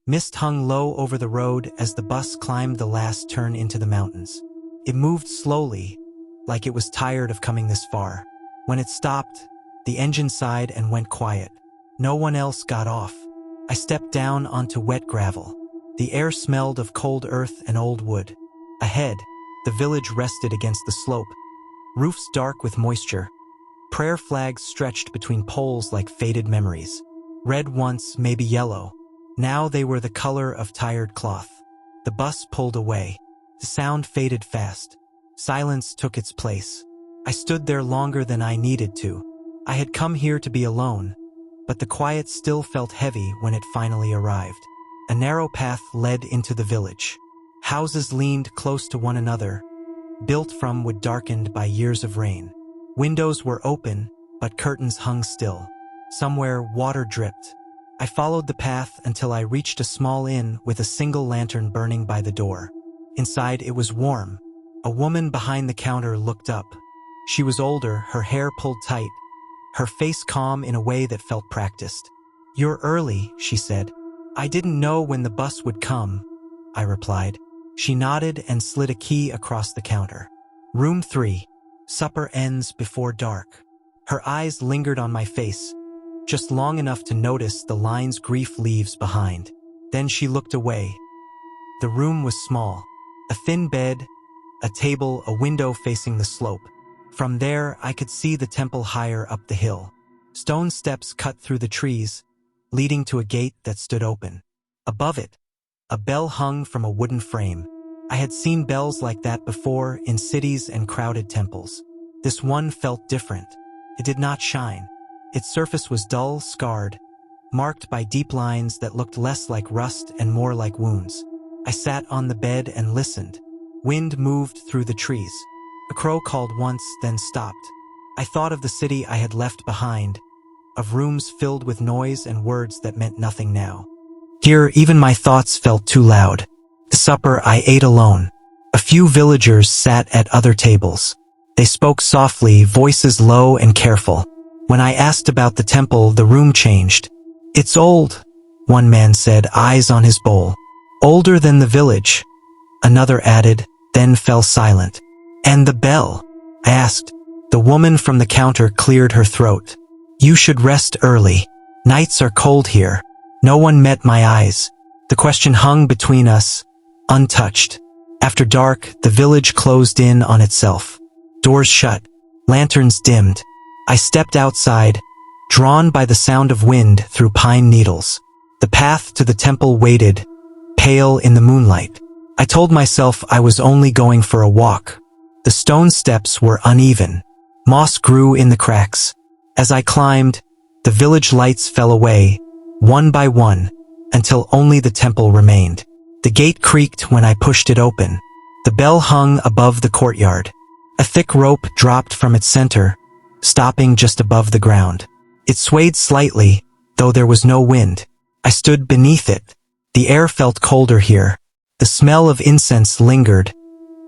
Mist hung low over the road as the bus climbed the last turn into the mountains. It moved slowly, like it was tired of coming this far. When it stopped, the engine sighed and went quiet. No one else got off. I stepped down onto wet gravel. The air smelled of cold earth and old wood. Ahead, the village rested against the slope, roofs dark with moisture. Prayer flags stretched between poles like faded memories. Red once, maybe yellow. Now they were the color of tired cloth. The bus pulled away. The sound faded fast. Silence took its place. I stood there longer than I needed to. I had come here to be alone, but the quiet still felt heavy when it finally arrived. A narrow path led into the village. Houses leaned close to one another, built from wood darkened by years of rain. Windows were open, but curtains hung still. Somewhere water dripped. I followed the path until I reached a small inn with a single lantern burning by the door. Inside it was warm. A woman behind the counter looked up. She was older, her hair pulled tight, her face calm in a way that felt practiced. "You're early," she said. "I didn't know when the bus would come," I replied. She nodded and slid a key across the counter. "Room 3. Supper ends before dark." Her eyes lingered on my face, just long enough to notice the lines grief leaves behind. Then she looked away. The room was small. A thin bed, a table, a window facing the slope. From there, I could see the temple higher up the hill. Stone steps cut through the trees, leading to a gate that stood open. Above it, a bell hung from a wooden frame. I had seen bells like that before in cities and crowded temples. This one felt different. It did not shine. Its surface was dull, scarred, marked by deep lines that looked less like rust and more like wounds. I sat on the bed and listened. Wind moved through the trees. A crow called once, then stopped. I thought of the city I had left behind, of rooms filled with noise and words that meant nothing now. Here, even my thoughts felt too loud. The supper I ate alone. A few villagers sat at other tables. They spoke softly, voices low and careful. When I asked about the temple, the room changed. "It's old," one man said, eyes on his bowl. "Older than the village," another added, then fell silent. "And the bell?" I asked. The woman from the counter cleared her throat. "You should rest early. Nights are cold here." No one met my eyes. The question hung between us, untouched. After dark, the village closed in on itself. Doors shut, lanterns dimmed. I stepped outside, drawn by the sound of wind through pine needles. The path to the temple waited, pale in the moonlight. I told myself I was only going for a walk. The stone steps were uneven. Moss grew in the cracks. As I climbed, the village lights fell away, one by one, until only the temple remained. The gate creaked when I pushed it open. The bell hung above the courtyard. A thick rope dropped from its center, stopping just above the ground. It swayed slightly, though there was no wind. I stood beneath it. The air felt colder here. The smell of incense lingered,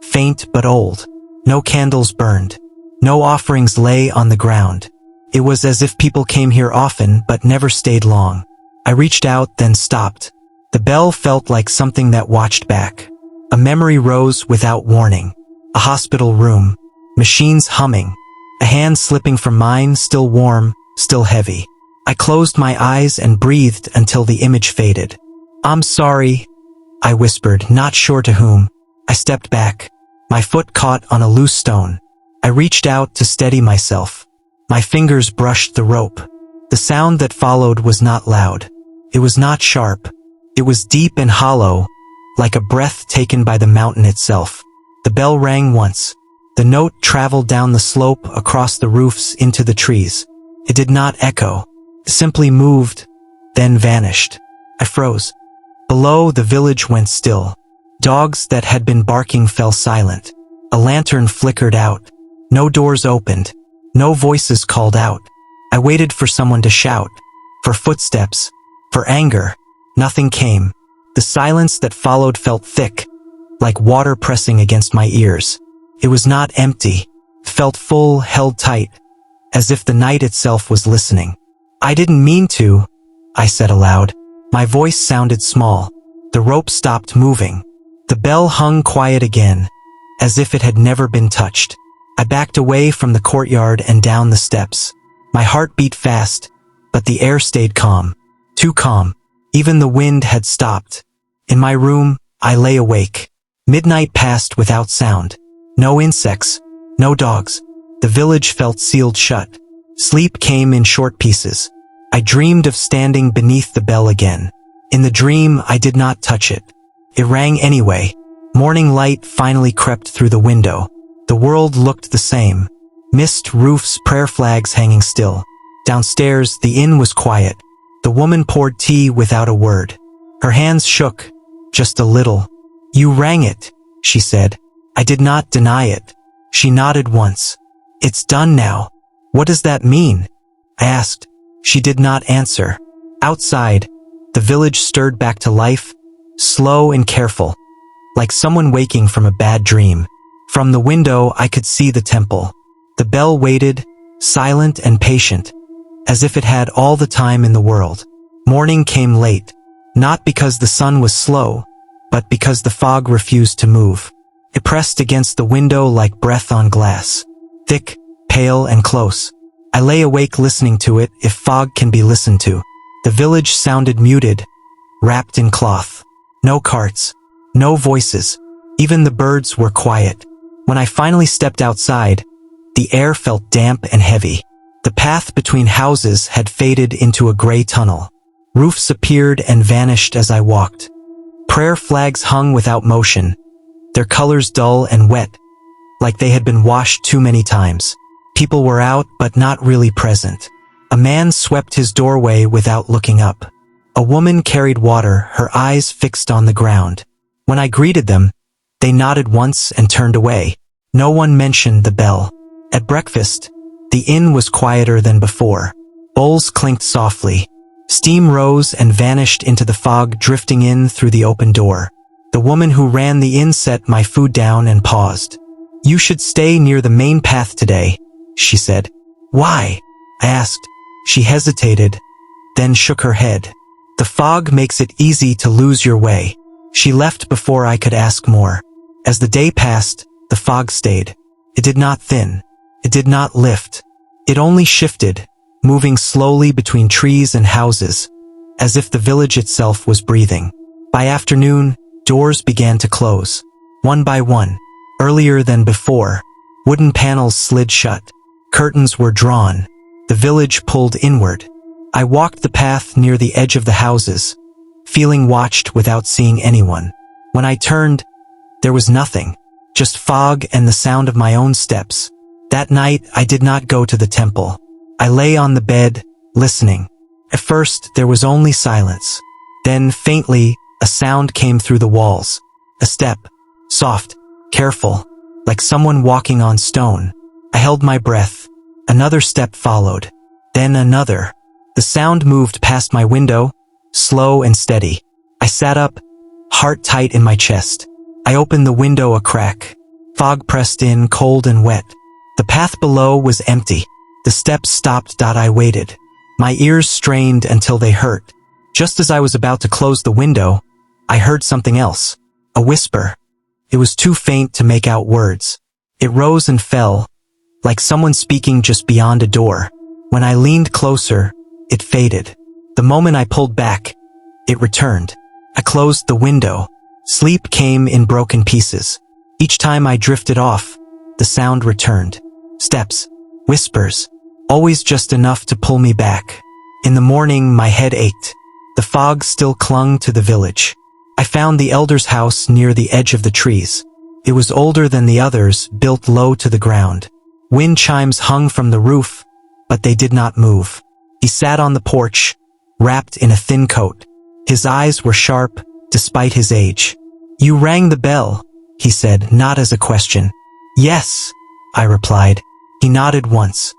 faint but old. No candles burned. No offerings lay on the ground. It was as if people came here often but never stayed long. I reached out, then stopped. The bell felt like something that watched back. A memory rose without warning. A hospital room. Machines humming. A hand slipping from mine, still warm, still heavy. I closed my eyes and breathed until the image faded. "I'm sorry," I whispered, not sure to whom. I stepped back. My foot caught on a loose stone. I reached out to steady myself. My fingers brushed the rope. The sound that followed was not loud. It was not sharp. It was deep and hollow, like a breath taken by the mountain itself. The bell rang once. The note traveled down the slope, across the roofs, into the trees. It did not echo. It simply moved, then vanished. I froze. Below, the village went still. Dogs that had been barking fell silent. A lantern flickered out. No doors opened. No voices called out. I waited for someone to shout, for footsteps, for anger. Nothing came. The silence that followed felt thick, like water pressing against my ears. It was not empty. It felt full, held tight, as if the night itself was listening. "I didn't mean to," I said aloud. My voice sounded small. The rope stopped moving. The bell hung quiet again, as if it had never been touched. I backed away from the courtyard and down the steps. My heart beat fast, but the air stayed calm. Too calm. Even the wind had stopped. In my room, I lay awake. Midnight passed without sound. No insects. No dogs. The village felt sealed shut. Sleep came in short pieces. I dreamed of standing beneath the bell again. In the dream, I did not touch it. It rang anyway. Morning light finally crept through the window. The world looked the same. Mist roofs, prayer flags hanging still. Downstairs, the inn was quiet. The woman poured tea without a word. Her hands shook, just a little. "You rang it," she said. I did not deny it. She nodded once. "It's done now." "What does that mean?" I asked. She did not answer. Outside, the village stirred back to life, slow and careful, like someone waking from a bad dream. From the window, I could see the temple. The bell waited, silent and patient, as if it had all the time in the world. Morning came late, not because the sun was slow, but because the fog refused to move. It pressed against the window like breath on glass, thick, pale and close. I lay awake listening to it, if fog can be listened to. The village sounded muted, wrapped in cloth. No carts, no voices. Even the birds were quiet. When I finally stepped outside, the air felt damp and heavy. The path between houses had faded into a gray tunnel. Roofs appeared and vanished as I walked. Prayer flags hung without motion, their colors dull and wet, like they had been washed too many times. People were out, but not really present. A man swept his doorway without looking up. A woman carried water, her eyes fixed on the ground. When I greeted them, they nodded once and turned away. No one mentioned the bell. At breakfast, the inn was quieter than before. Bowls clinked softly. Steam rose and vanished into the fog, drifting in through the open door. The woman who ran the inn set my food down and paused. "You should stay near the main path today," she said. "Why?" I asked. She hesitated, then shook her head. "The fog makes it easy to lose your way." She left before I could ask more. As the day passed, the fog stayed. It did not thin. It did not lift. It only shifted, moving slowly between trees and houses, as if the village itself was breathing. By afternoon, doors began to close, one by one. Earlier than before, wooden panels slid shut. Curtains were drawn. The village pulled inward. I walked the path near the edge of the houses, feeling watched without seeing anyone. When I turned, there was nothing, just fog and the sound of my own steps. That night, I did not go to the temple. I lay on the bed, listening. At first, there was only silence. Then, faintly, a sound came through the walls. A step, soft, careful, like someone walking on stone. I held my breath. Another step followed. Then another. The sound moved past my window, slow and steady. I sat up, heart tight in my chest. I opened the window a crack. Fog pressed in, cold and wet. The path below was empty. The steps stopped. I waited. My ears strained until they hurt. Just as I was about to close the window, I heard something else. A whisper. It was too faint to make out words. It rose and fell, like someone speaking just beyond a door. When I leaned closer, it faded. The moment I pulled back, it returned. I closed the window. Sleep came in broken pieces. Each time I drifted off, the sound returned. Steps, whispers, always just enough to pull me back. In the morning, my head ached. The fog still clung to the village. I found the elder's house near the edge of the trees. It was older than the others, built low to the ground. Wind chimes hung from the roof, but they did not move. He sat on the porch, wrapped in a thin coat. His eyes were sharp, despite his age. "You rang the bell," he said, not as a question. "Yes," I replied. He nodded once.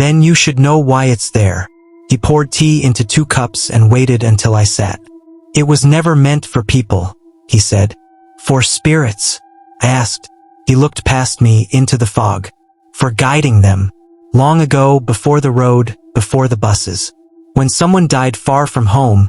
"Then you should know why it's there." He poured tea into 2 cups and waited until I sat. "It was never meant for people," he said. "For spirits?" I asked. He looked past me into the fog. "For guiding them. Long ago, before the road, before the buses. When someone died far from home,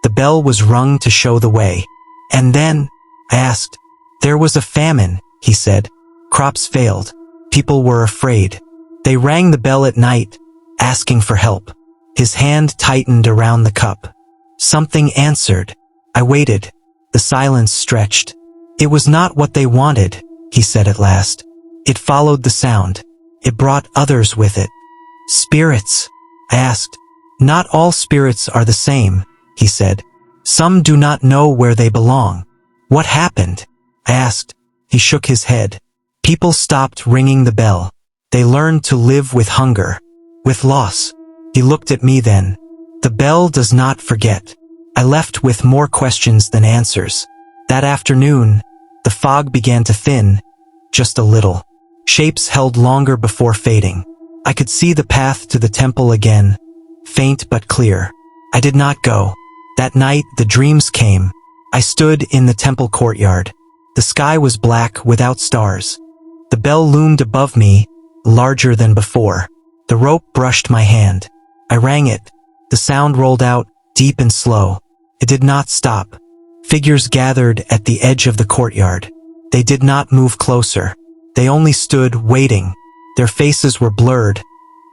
The bell was rung to show the way. And then, I asked. There was a famine, he said. Crops failed. People were afraid. They rang the bell at night, asking for help. His hand tightened around the cup. Something answered. I waited. The silence stretched. It was not what they wanted, he said at last. It followed the sound. It brought others with it. Spirits? I asked. Not all spirits are the same, he said. Some do not know where they belong. What happened? I asked. He shook his head. People stopped ringing the bell. They learned to live with hunger, with loss. He looked at me then. The bell does not forget. I left with more questions than answers. That afternoon, the fog began to thin, just a little. Shapes held longer before fading. I could see the path to the temple again, faint but clear. I did not go. That night, the dreams came. I stood in the temple courtyard. The sky was black without stars. The bell loomed above me, larger than before. The rope brushed my hand. I rang it. The sound rolled out, deep and slow. It did not stop. Figures gathered at the edge of the courtyard. They did not move closer. They only stood, waiting. Their faces were blurred,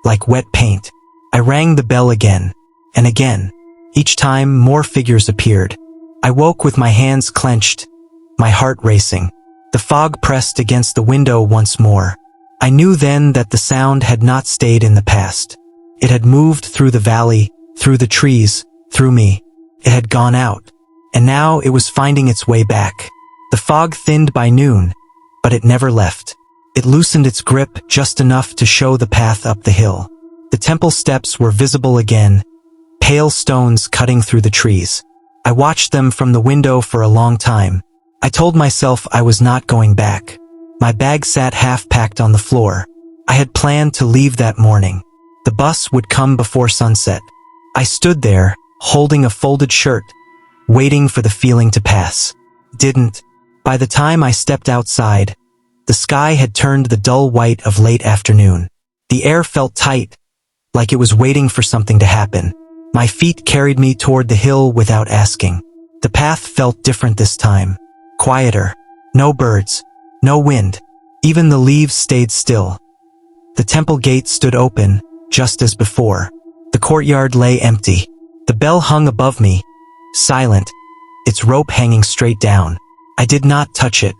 like wet paint. I rang the bell again, and again. Each time, more figures appeared. I woke with my hands clenched, my heart racing. The fog pressed against the window once more. I knew then that the sound had not stayed in the past. It had moved through the valley, through the trees, through me. It had gone out, and now it was finding its way back. The fog thinned by noon, but it never left. It loosened its grip just enough to show the path up the hill. The temple steps were visible again, pale stones cutting through the trees. I watched them from the window for a long time. I told myself I was not going back. My bag sat half-packed on the floor. I had planned to leave that morning. The bus would come before sunset. I stood there, holding a folded shirt, waiting for the feeling to pass. Didn't. By the time I stepped outside, the sky had turned the dull white of late afternoon. The air felt tight, like it was waiting for something to happen. My feet carried me toward the hill without asking. The path felt different this time. Quieter. No birds. No wind. Even the leaves stayed still. The temple gate stood open, just as before. The courtyard lay empty. The bell hung above me, silent, its rope hanging straight down. I did not touch it.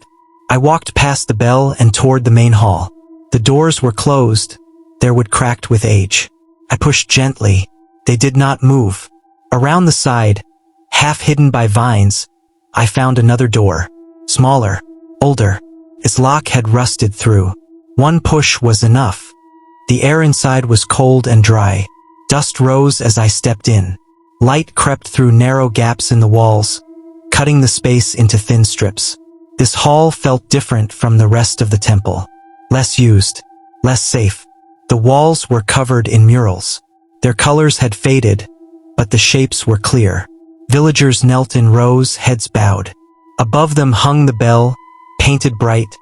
I walked past the bell and toward the main hall. The doors were closed, their wood cracked with age. I pushed gently. They did not move. Around the side, half hidden by vines, I found another door. Smaller, older. Its lock had rusted through. One push was enough. The air inside was cold and dry. Dust rose as I stepped in. Light crept through narrow gaps in the walls, cutting the space into thin strips. This hall felt different from the rest of the temple. Less used, less safe. The walls were covered in murals. Their colors had faded, but the shapes were clear. Villagers knelt in rows, heads bowed. Above them hung the bell, painted bright,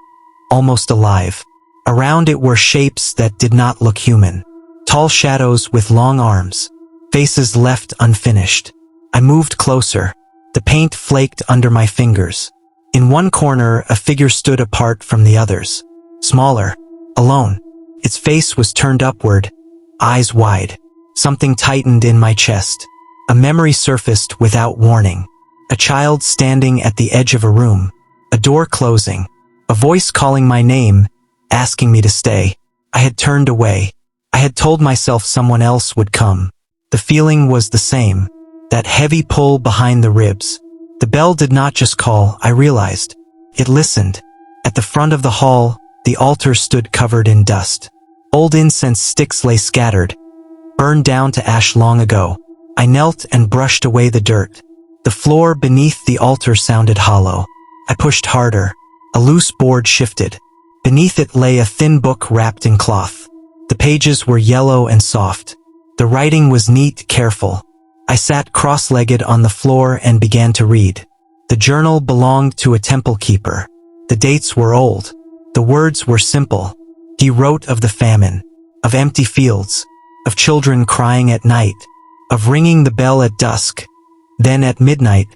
almost alive. Around it were shapes that did not look human. Tall shadows with long arms. Faces left unfinished. I moved closer. The paint flaked under my fingers. In one corner, a figure stood apart from the others. Smaller, alone. Its face was turned upward, eyes wide. Something tightened in my chest. A memory surfaced without warning. A child standing at the edge of a room. A door closing. A voice calling my name, asking me to stay. I had turned away. I had told myself someone else would come. The feeling was the same. That heavy pull behind the ribs. The bell did not just call, I realized. It listened. At the front of the hall, the altar stood covered in dust. Old incense sticks lay scattered, burned down to ash long ago. I knelt and brushed away the dirt. The floor beneath the altar sounded hollow. I pushed harder. A loose board shifted. Beneath it lay a thin book wrapped in cloth. The pages were yellow and soft. The writing was neat, careful. I sat cross-legged on the floor and began to read. The journal belonged to a temple keeper. The dates were old. The words were simple. He wrote of the famine, of empty fields, of children crying at night, of ringing the bell at dusk. then at midnight,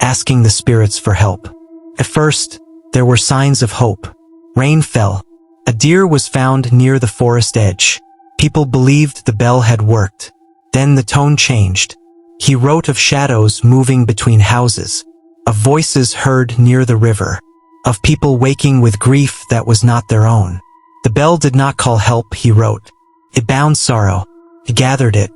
asking the spirits for help. At first, there were signs of hope. Rain fell. A deer was found near the forest edge. People believed the bell had worked. Then the tone changed. He wrote of shadows moving between houses, of voices heard near the river, of people waking with grief that was not their own. The bell did not call help, he wrote. It bound sorrow. It gathered it.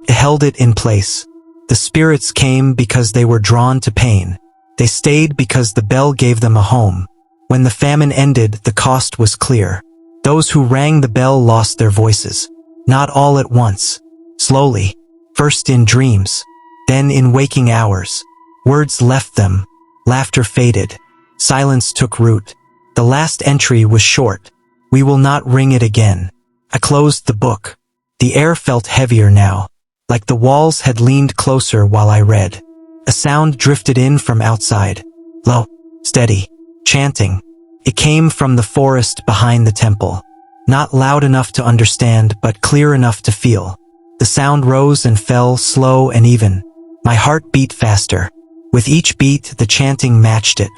It held it in place. The spirits came because they were drawn to pain. They stayed because the bell gave them a home. When the famine ended, the cost was clear. Those who rang the bell lost their voices. Not all at once. Slowly. First in dreams. Then in waking hours. Words left them. Laughter faded. Silence took root. The last entry was short. We will not ring it again. I closed the book. The air felt heavier now, like the walls had leaned closer while I read. A sound drifted in from outside. Low, steady, chanting. It came from the forest behind the temple. Not loud enough to understand, but clear enough to feel. The sound rose and fell, slow and even. My heart beat faster. With each beat, the chanting matched it.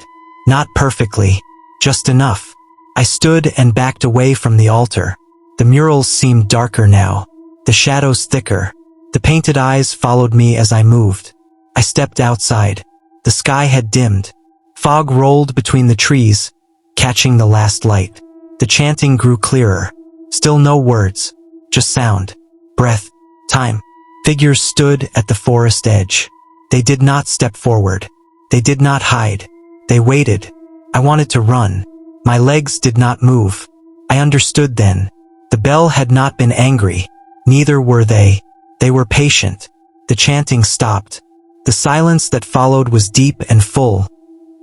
Not perfectly, just enough. I stood and backed away from the altar. The murals seemed darker now, the shadows thicker. The painted eyes followed me as I moved. I stepped outside. The sky had dimmed. Fog rolled between the trees, catching the last light. The chanting grew clearer. Still no words, just sound, breath, time. Figures stood at the forest edge. They did not step forward. They did not hide. They waited. I wanted to run. My legs did not move. I understood then. The bell had not been angry. Neither were they. They were patient. The chanting stopped. The silence that followed was deep and full,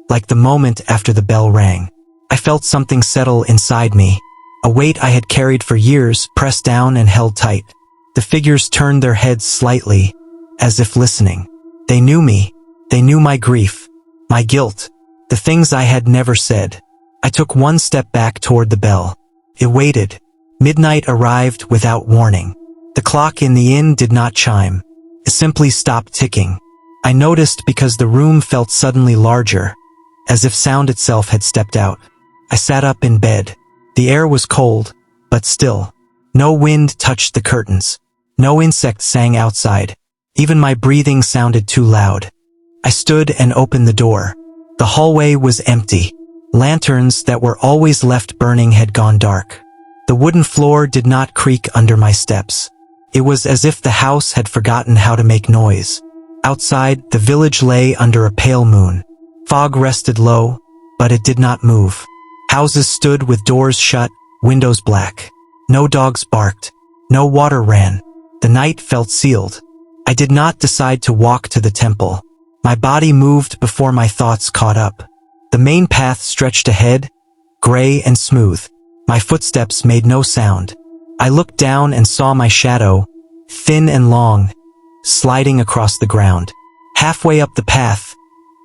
like the moment after the bell rang. I felt something settle inside me. A weight I had carried for years, pressed down and held tight. The figures turned their heads slightly, as if listening. They knew me. They knew my grief, my guilt, the things I had never said. I took one step back toward the bell. It waited. Midnight arrived without warning. The clock in the inn did not chime. It simply stopped ticking. I noticed because the room felt suddenly larger, as if sound itself had stepped out. I sat up in bed. The air was cold, but still. No wind touched the curtains. No insect sang outside. Even my breathing sounded too loud. I stood and opened the door. The hallway was empty. Lanterns that were always left burning had gone dark. The wooden floor did not creak under my steps. It was as if the house had forgotten how to make noise. Outside, the village lay under a pale moon. Fog rested low, but it did not move. Houses stood with doors shut, windows black. No dogs barked. No water ran. The night felt sealed. I did not decide to walk to the temple. My body moved before my thoughts caught up. The main path stretched ahead, gray and smooth. My footsteps made no sound. I looked down and saw my shadow, thin and long, sliding across the ground. Halfway up the path,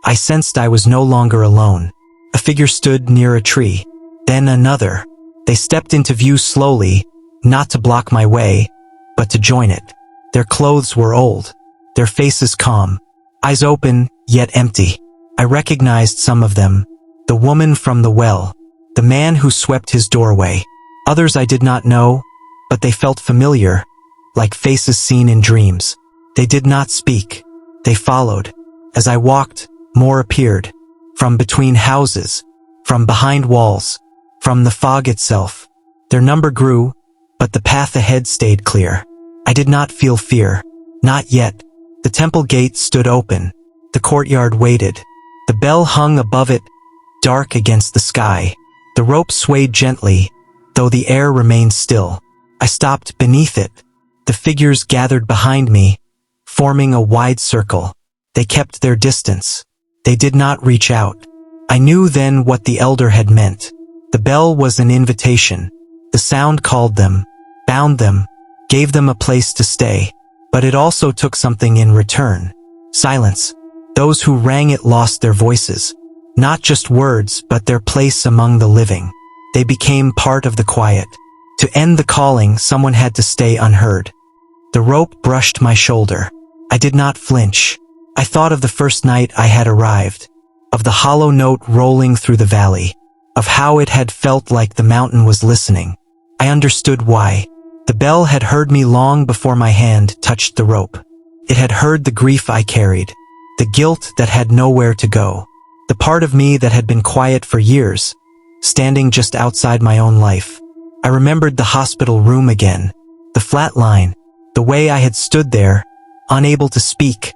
I sensed I was no longer alone. A figure stood near a tree, then another. They stepped into view slowly, not to block my way, but to join it. Their clothes were old, their faces calm, eyes open, yet empty. I recognized some of them, the woman from the well, the man who swept his doorway. Others I did not know, but they felt familiar, like faces seen in dreams. They did not speak. They followed. As I walked, more appeared. From between houses, from behind walls, from the fog itself. Their number grew, but the path ahead stayed clear. I did not feel fear. Not yet. The temple gate stood open. The courtyard waited. The bell hung above it, dark against the sky. The rope swayed gently, though the air remained still. I stopped beneath it. The figures gathered behind me, forming a wide circle. They kept their distance. They did not reach out. I knew then what the elder had meant. The bell was an invitation. The sound called them, bound them, gave them a place to stay. But it also took something in return. Silence. Those who rang it lost their voices. Not just words, but their place among the living. They became part of the quiet. To end the calling, someone had to stay unheard. The rope brushed my shoulder. I did not flinch. I thought of the first night I had arrived, of the hollow note rolling through the valley, of how it had felt like the mountain was listening. I understood why. The bell had heard me long before my hand touched the rope. It had heard the grief I carried, the guilt that had nowhere to go, the part of me that had been quiet for years, standing just outside my own life. I remembered the hospital room again, the flat line, the way I had stood there, unable to speak,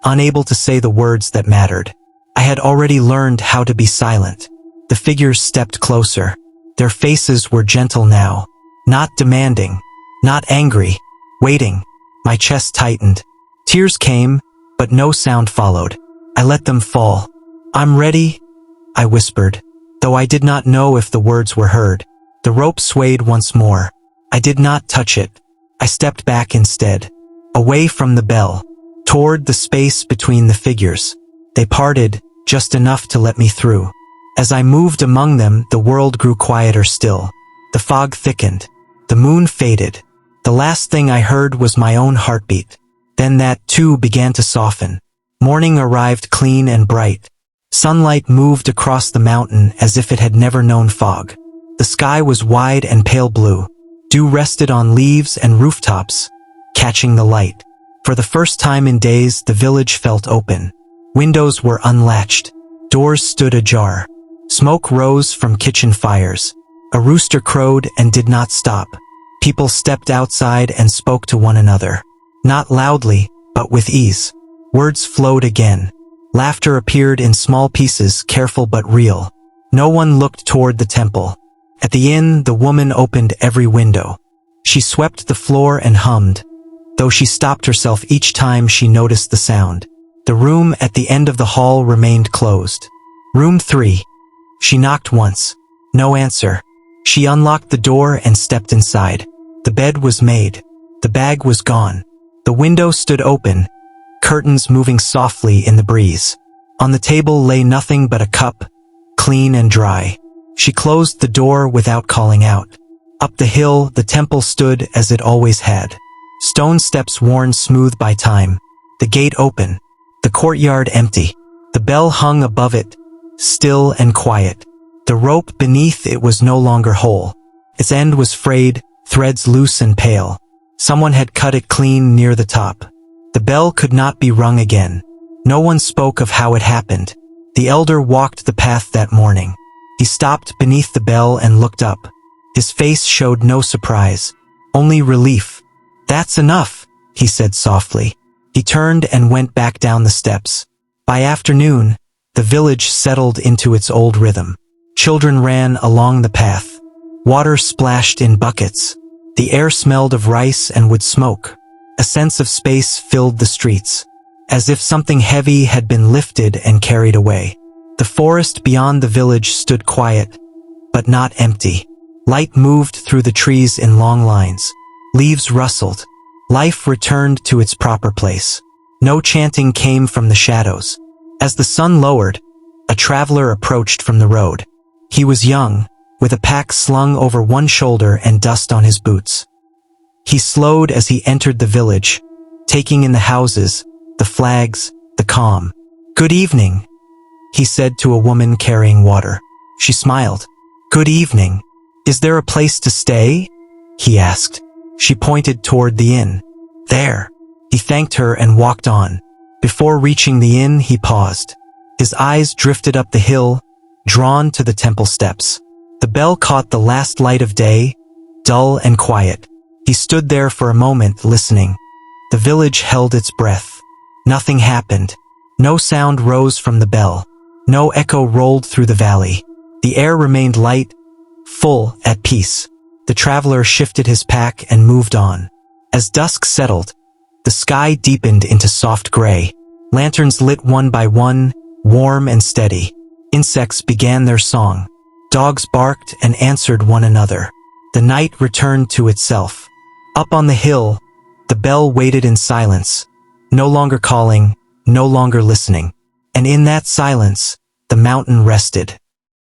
unable to say the words that mattered. I had already learned how to be silent. The figures stepped closer. Their faces were gentle now, not demanding, not angry, waiting. My chest tightened. Tears came, but no sound followed. I let them fall. "I'm ready," I whispered, though I did not know if the words were heard. The rope swayed once more. I did not touch it. I stepped back instead, away from the bell, toward the space between the figures. They parted, just enough to let me through. As I moved among them, the world grew quieter still. The fog thickened. The moon faded. The last thing I heard was my own heartbeat. Then that, too, began to soften. Morning arrived clean and bright. Sunlight moved across the mountain as if it had never known fog. The sky was wide and pale blue. Dew rested on leaves and rooftops, catching the light. For the first time in days, the village felt open. Windows were unlatched. Doors stood ajar. Smoke rose from kitchen fires. A rooster crowed and did not stop. People stepped outside and spoke to one another. Not loudly, but with ease. Words flowed again. Laughter appeared in small pieces, careful but real. No one looked toward the temple. At the inn, the woman opened every window. She swept the floor and hummed, though she stopped herself each time she noticed the sound. The room at the end of the hall remained closed. Room 3. She knocked once. No answer. She unlocked the door and stepped inside. The bed was made. The bag was gone. The window stood open, curtains moving softly in the breeze. On the table lay nothing but a cup, clean and dry. She closed the door without calling out. Up the hill, the temple stood as it always had. Stone steps worn smooth by time. The gate open. The courtyard empty. The bell hung above it, still and quiet. The rope beneath it was no longer whole. Its end was frayed, threads loose and pale. Someone had cut it clean near the top. The bell could not be rung again. No one spoke of how it happened. The elder walked the path that morning. He stopped beneath the bell and looked up. His face showed no surprise, only relief. "That's enough," he said softly. He turned and went back down the steps. By afternoon, the village settled into its old rhythm. Children ran along the path. Water splashed in buckets. The air smelled of rice and wood smoke. A sense of space filled the streets, as if something heavy had been lifted and carried away. The forest beyond the village stood quiet, but not empty. Light moved through the trees in long lines. Leaves rustled. Life returned to its proper place. No chanting came from the shadows. As the sun lowered, a traveler approached from the road. He was young, with a pack slung over one shoulder and dust on his boots. He slowed as he entered the village, taking in the houses, the flags, the calm. "Good evening," he said to a woman carrying water. She smiled. "Good evening. Is there a place to stay?" he asked. She pointed toward the inn. "There." He thanked her and walked on. Before reaching the inn, he paused. His eyes drifted up the hill, drawn to the temple steps. The bell caught the last light of day, dull and quiet. He stood there for a moment, listening. The village held its breath. Nothing happened. No sound rose from the bell. No echo rolled through the valley. The air remained light, full, at peace. The traveler shifted his pack and moved on. As dusk settled, the sky deepened into soft gray. Lanterns lit one by one, warm and steady. Insects began their song. Dogs barked and answered one another. The night returned to itself. Up on the hill, the bell waited in silence, no longer calling, no longer listening. And in that silence, the mountain rested.